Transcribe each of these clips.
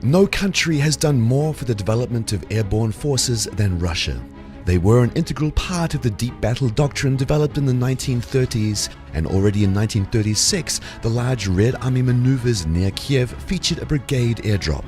No country has done more for the development of airborne forces than Russia. They were an integral part of the deep battle doctrine developed in the 1930s, and already in 1936, the large Red Army maneuvers near Kiev featured a brigade airdrop.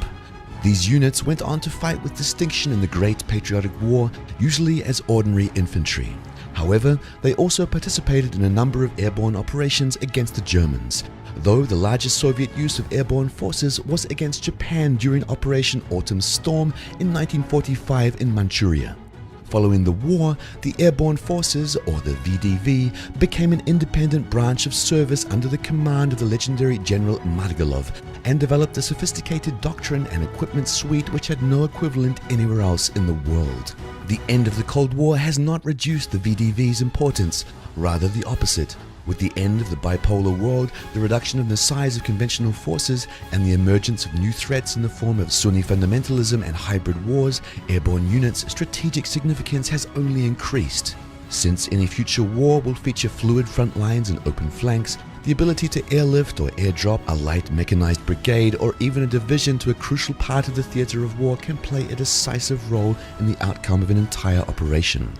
These units went on to fight with distinction in the Great Patriotic War, usually as ordinary infantry. However, they also participated in a number of airborne operations against the Germans, though the largest Soviet use of airborne forces was against Japan during Operation Autumn Storm in 1945 in Manchuria. Following the war, the Airborne Forces, or the VDV, became an independent branch of service under the command of the legendary General Margalov, and developed a sophisticated doctrine and equipment suite which had no equivalent anywhere else in the world. The end of the Cold War has not reduced the VDV's importance, rather the opposite. With the end of the bipolar world, the reduction of the size of conventional forces, and the emergence of new threats in the form of Sunni fundamentalism and hybrid wars, airborne units' strategic significance has only increased. Since any future war will feature fluid front lines and open flanks, the ability to airlift or airdrop a light mechanized brigade or even a division to a crucial part of the theater of war can play a decisive role in the outcome of an entire operation.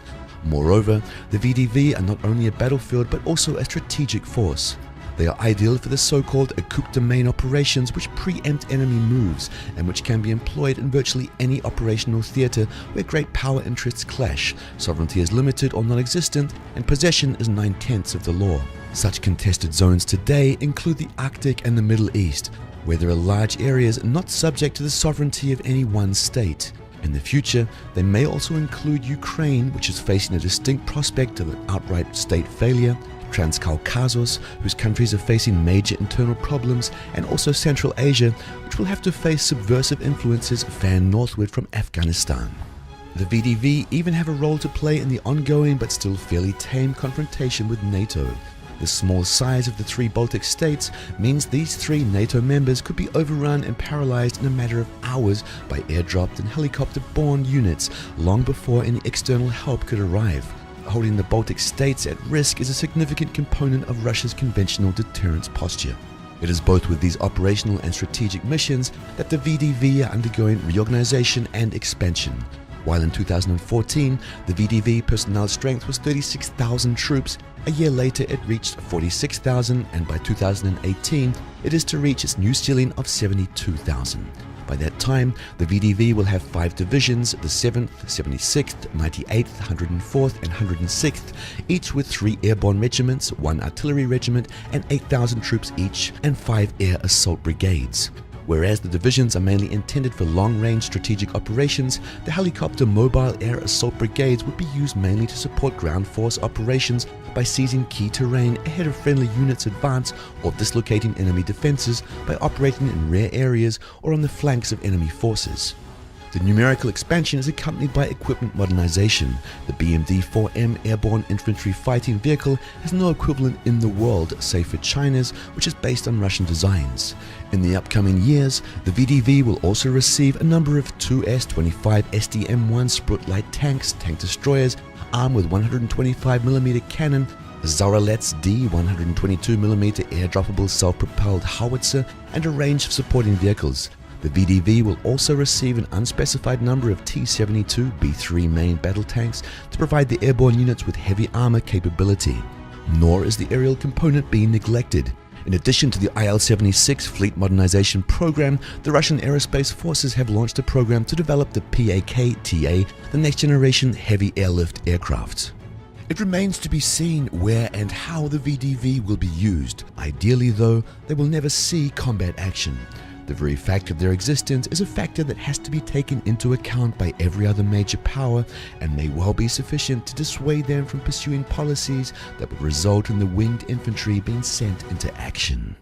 Moreover, the VDV are not only a battlefield but also a strategic force. They are ideal for the so-called coup de main operations which preempt enemy moves and which can be employed in virtually any operational theater where great power interests clash, sovereignty is limited or non-existent, and possession is 9/10 of the law. Such contested zones today include the Arctic and the Middle East, where there are large areas not subject to the sovereignty of any one state. In the future, they may also include Ukraine, which is facing a distinct prospect of an outright state failure, Transcaucasus, whose countries are facing major internal problems, and also Central Asia, which will have to face subversive influences fanned northward from Afghanistan. The VDV even have a role to play in the ongoing but still fairly tame confrontation with NATO. The small size of the three Baltic states means these three NATO members could be overrun and paralyzed in a matter of hours by airdropped and helicopter-borne units long before any external help could arrive. Holding the Baltic states at risk is a significant component of Russia's conventional deterrence posture. It is both with these operational and strategic missions that the VDV are undergoing reorganization and expansion. While in 2014, the VDV personnel strength was 36,000 troops, a year later it reached 46,000, and by 2018 it is to reach its new ceiling of 72,000. By that time, the VDV will have 5 divisions, the 7th, 76th, 98th, 104th and 106th, each with 3 airborne regiments, 1 artillery regiment and 8,000 troops each, and 5 air assault brigades. Whereas the divisions are mainly intended for long-range strategic operations, the helicopter mobile air assault brigades would be used mainly to support ground force operations by seizing key terrain ahead of friendly units' advance or dislocating enemy defenses by operating in rear areas or on the flanks of enemy forces. The numerical expansion is accompanied by equipment modernization. The BMD-4M airborne infantry fighting vehicle has no equivalent in the world save for China's, which is based on Russian designs. In the upcoming years, the VDV will also receive a number of 2S-25 SDM-1 Sprut light tanks, tank destroyers, armed with 125mm cannon, a Zauralets D 122mm air-droppable self-propelled howitzer, and a range of supporting vehicles. The VDV will also receive an unspecified number of T-72 B-3 main battle tanks to provide the airborne units with heavy armor capability. Nor is the aerial component being neglected. In addition to the IL-76 fleet modernization program, the Russian aerospace forces have launched a program to develop the PAK-TA, the next-generation heavy airlift aircraft. It remains to be seen where and how the VDV will be used. Ideally, though, they will never see combat action. The very fact of their existence is a factor that has to be taken into account by every other major power and may well be sufficient to dissuade them from pursuing policies that would result in the winged infantry being sent into action.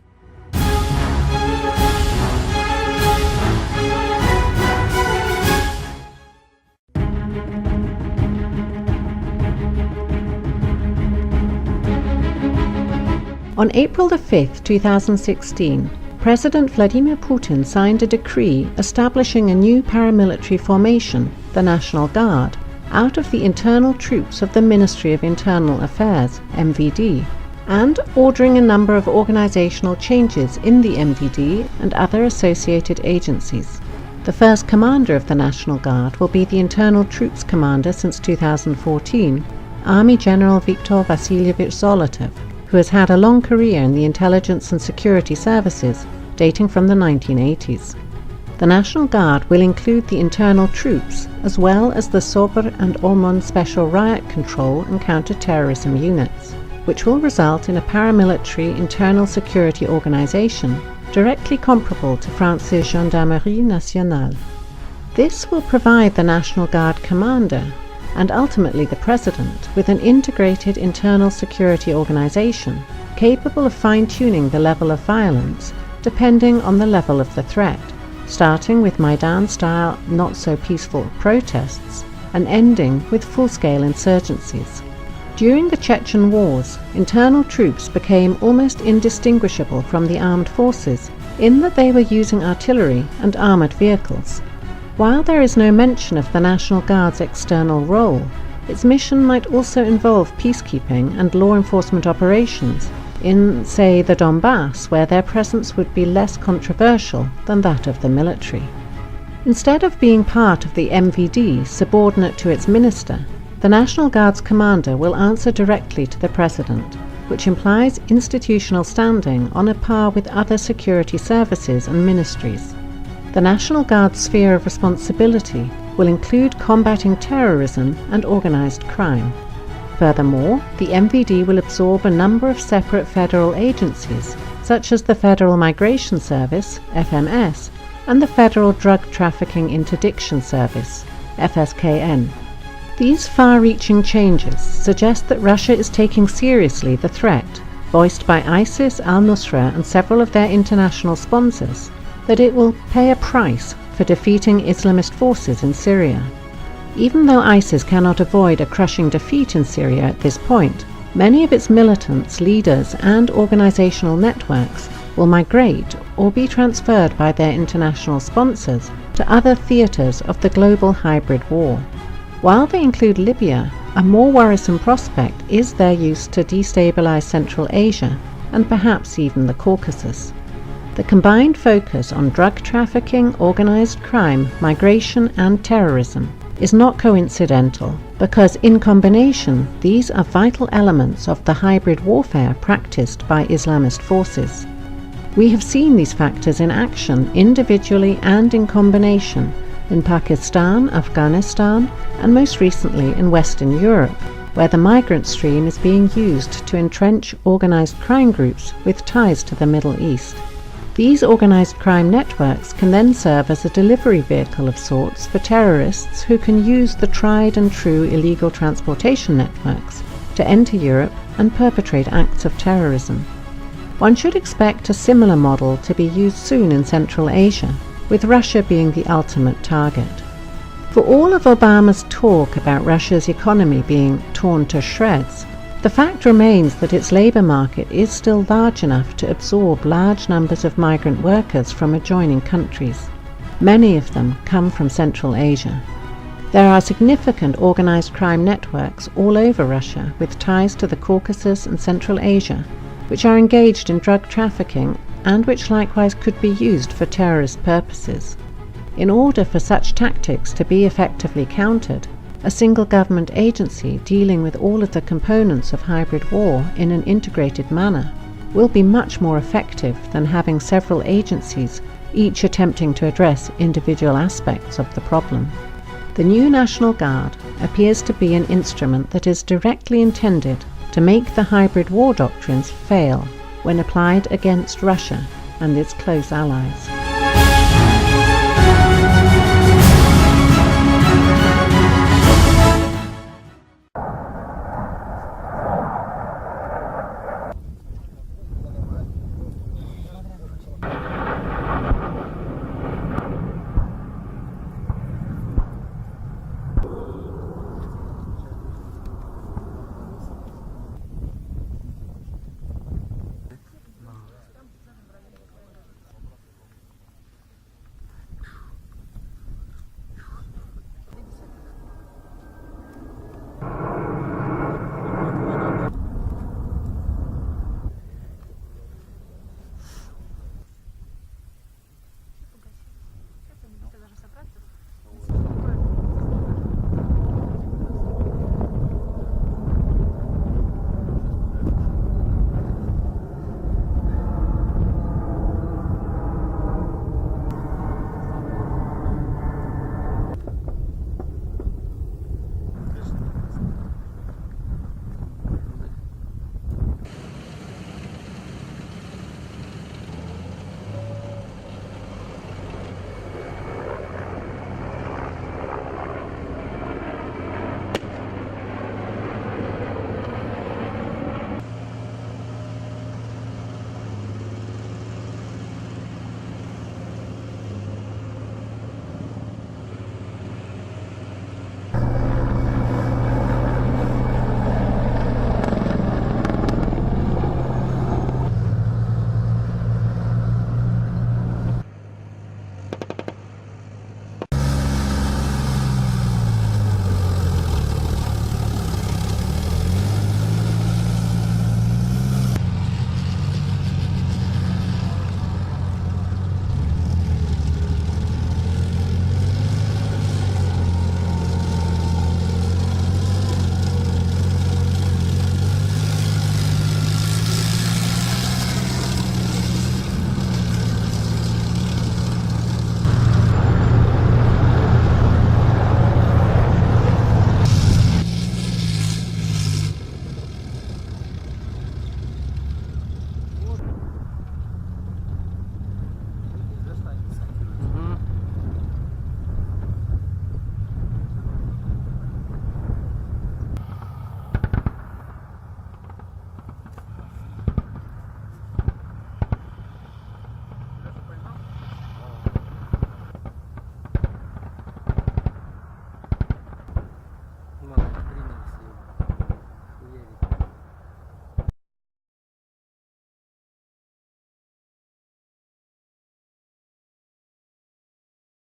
On April 5, 2016, President Vladimir Putin signed a decree establishing a new paramilitary formation, the National Guard, out of the internal troops of the Ministry of Internal Affairs, MVD. and ordering a number of organizational changes in the MVD and other associated agencies. The first commander of the National Guard will be the Internal Troops Commander since 2014, Army General Viktor Vasilyevich Zolotov, who has had a long career in the intelligence and security services dating from the 1980s. The National Guard will include the internal troops as well as the Sobr and Ormond Special Riot Control and Counter-Terrorism units, which will result in a paramilitary internal security organisation directly comparable to France's Gendarmerie Nationale. This will provide the National Guard commander and ultimately the President with an integrated internal security organisation capable of fine-tuning the level of violence depending on the level of the threat, starting with Maidan-style not-so-peaceful protests and ending with full-scale insurgencies. During the Chechen wars, internal troops became almost indistinguishable from the armed forces in that they were using artillery and armoured vehicles. While there is no mention of the National Guard's external role, its mission might also involve peacekeeping and law enforcement operations in, say, the Donbass, where their presence would be less controversial than that of the military. Instead of being part of the MVD subordinate to its minister, the National Guard's commander will answer directly to the President, which implies institutional standing on a par with other security services and ministries. The National Guard's sphere of responsibility will include combating terrorism and organised crime. Furthermore, the MVD will absorb a number of separate federal agencies, such as the Federal Migration Service, FMS, and the Federal Drug Trafficking Interdiction Service, FSKN. These far-reaching changes suggest that Russia is taking seriously the threat, voiced by ISIS, al-Nusra and several of their international sponsors, that it will pay a price for defeating Islamist forces in Syria. Even though ISIS cannot avoid a crushing defeat in Syria at this point, many of its militants, leaders and organizational networks will migrate or be transferred by their international sponsors to other theaters of the global hybrid war. While they include Libya, a more worrisome prospect is their use to destabilize Central Asia and perhaps even the Caucasus. The combined focus on drug trafficking, organized crime, migration and terrorism is not coincidental, because in combination these are vital elements of the hybrid warfare practiced by Islamist forces. We have seen these factors in action individually and in combination in Pakistan, Afghanistan, and most recently in Western Europe, where the migrant stream is being used to entrench organized crime groups with ties to the Middle East. These organized crime networks can then serve as a delivery vehicle of sorts for terrorists who can use the tried and true illegal transportation networks to enter Europe and perpetrate acts of terrorism. One should expect a similar model to be used soon in Central Asia, with Russia being the ultimate target. For all of Obama's talk about Russia's economy being torn to shreds, the fact remains that its labour market is still large enough to absorb large numbers of migrant workers from adjoining countries. Many of them come from Central Asia. There are significant organised crime networks all over Russia with ties to the Caucasus and Central Asia, which are engaged in drug trafficking and which likewise could be used for terrorist purposes. In order for such tactics to be effectively countered, a single government agency dealing with all of the components of hybrid war in an integrated manner will be much more effective than having several agencies each attempting to address individual aspects of the problem. The new National Guard appears to be an instrument that is directly intended to make the hybrid war doctrines fail when applied against Russia and its close allies.